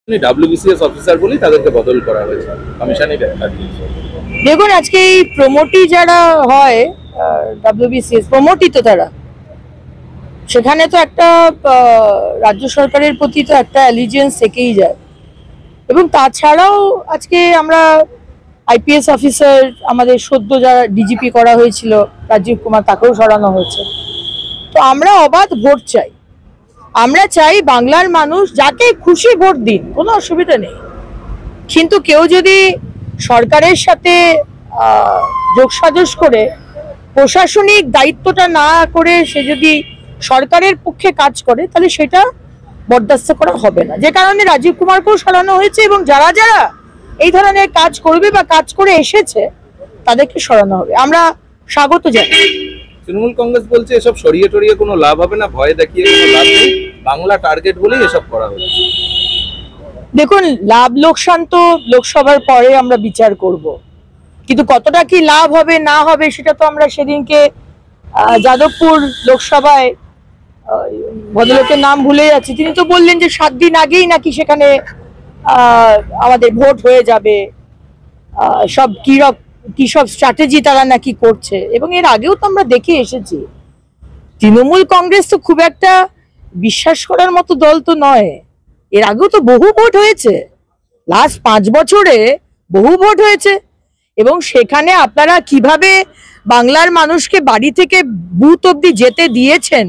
WBCS officer বলেই তাদেরকে বদল করা হয়েছে কমিশনে ব্যাখ্যা দিয়েছে। দেখুন আজকে এই প্রমোটি যারা হয় WBCS প্রমোটি তো তারা সেখানে তো একটা রাজ্য সরকারের প্রতি তো একটা অ্যালিজিয়েন্স থেকেই যায় এবং তাছাড়াও আজকে আমরা IPS অফিসার আমাদের সদ্য যারা DGP করা হয়েছিল রাজীব কুমার তাকেও সরানো হয়েছে। তো আমরা অবাধ ভোট চাই, আমরা চাই বাংলার মানুষ যাকে খুশি ভোট দিন, কোনো অসুবিধা নেই, কিন্তু কেউ যদি সরকারের সাথে যোগসাজশ করে প্রশাসনিক দায়িত্বটা না করে সে যদি সরকারের পক্ষে কাজ করে তাহলে সেটা বরদাস্ত করা হবে না। যে কারণে রাজীব কুমারকেও সরানো হয়েছে এবং যারা যারা এই ধরনের কাজ করবে বা কাজ করে এসেছে তাদেরকে সরানো হবে, আমরা স্বাগত জানাই। তৃণমূল কংগ্রেস বলছে এসব সরিয়ে টরিয়ে কোনো লাভ হবে না, ভয় দেখিয়ে কোনো লাভ নেই, বাংলা টার্গেট বলেই এসব করা হচ্ছে। দেখুন লাভ লোকসান তো লোকসভার পরে আমরা বিচার করব, কিন্তু কতটা কি লাভ হবে না হবে সেটা তো আমরা সেদিনকে যাদবপুর লোকসভায় ভদ্রলোকের নাম ভুলে যাচ্ছি, তিনি তো বললেন যে 7 দিন আগেই নাকি সেখানে আমাদের ভোট হয়ে যাবে, সব কি সব স্ট্র্যাটেজি তারা নাকি করছে। এবং এর আগেও তো আমরা দেখে এসেছি তৃণমূল কংগ্রেস তো খুব একটা বিশ্বাস করার মতো দল তো নয়, এর আগেও তো বহু ভোট হয়েছে, লাস্ট 5 বছরে বহু ভোট হয়েছে এবং সেখানে আপনারা কিভাবে বাংলার মানুষকে বাড়ি থেকে বুথ অব্দি যেতে দিয়েছেন,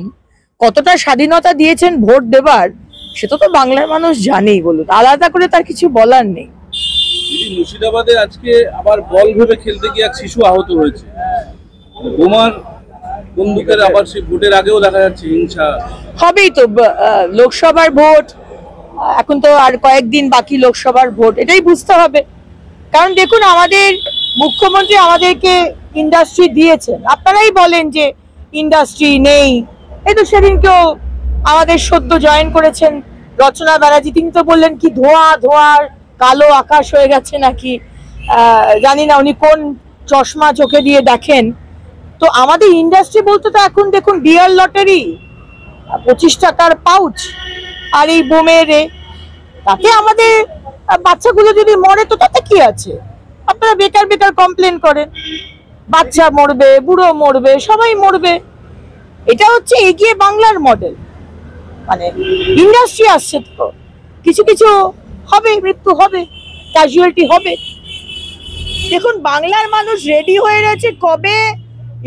কতটা স্বাধীনতা দিয়েছেন ভোট দেবার, সেটা তো বাংলার মানুষ জানেই, বলুন, আলাদা করে তার কিছু বলার নেই। মুর্শিদাবাদে আজকে আবার বল ভেবে খেলতে গিয়ে এক শিশু আহত হয়েছে, বোমার বন্দুকের আবার সেই ভোটের আগেও দেখা যাচ্ছে হিংসা। হবেই তো, লোকসভার ভোট এখন তো আর কয়েকদিন বাকি, লোকসভার ভোট, এটাই বুঝতে হবে। কারণ দেখুন আমাদের মুখ্যমন্ত্রী আমাদেরকে ইন্ডাস্ট্রি দিয়েছেন, আপনারাই বলেন যে ইন্ডাস্ট্রি নেই, এই তো সেদিনকেও আমাদের সদ্য জয়েন করেছেন রচনা ব্যানার্জি, তিনি তো বললেন কি ধোঁয়ার কালো আকাশ হয়ে গেছে নাকি, জানি না উনি কোন চশমা চোখে দিয়ে দেখেন। তো আমাদের ইন্ডাস্ট্রি বলতে তো এখন দেখুন বিয়ার লটারি, 25 টাকার পাউচ আর এই বোমের তাতে আমাদের বাচ্চাগুলো যদি মরে তো তাতে কি আছে, আপনারা বেকার কমপ্লেন করেন, বাচ্চা মরবে, বুড়ো মরবে, সবাই মরবে, এটা হচ্ছে এগিয়ে বাংলার মডেল। মানে ইন্ডাস্ট্রি আসছে তো কিছু হবে, মৃত্যু হবে, ক্যাজুয়ালিটি হবে। দেখুন বাংলার মানুষ রেডি হয়ে রয়েছে, কবে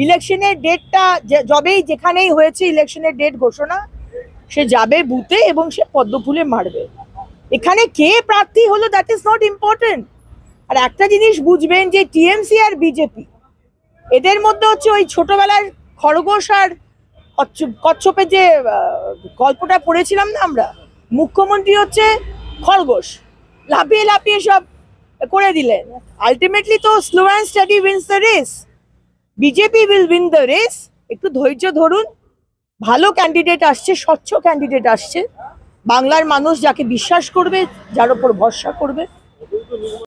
ইলেকশনের ডেটটা, যবেই যেখানেই হয়েছে ইলেকশনের ডেট ঘোষণা, সে যাবে বুথে এবং সে পদ্ম ফুলে মারবে। এখানে কে প্রার্থী হলো দ্যাট ইজ নট ইম্পর্টেন্ট। আর একটা জিনিস বুঝবেন যে TMC আর বিজেপি এদের মধ্যে হচ্ছে ওই ছোটবেলার খরগোশ আর কচ্ছপের যে গল্পটা পড়েছিলাম না আমরা, মুখ্যমন্ত্রী হচ্ছে খরগোশ, লাফিয়ে সব করে দিলেন, আলটিমেটলি তো slow and steady wins the race, BJP will win the race. একটু ধৈর্য ধরুন, ভালো ক্যান্ডিডেট আসছে, স্বচ্ছ ক্যান্ডিডেট আসছে, বাংলার মানুষ যাকে বিশ্বাস করবে, যার উপর ভরসা করবে।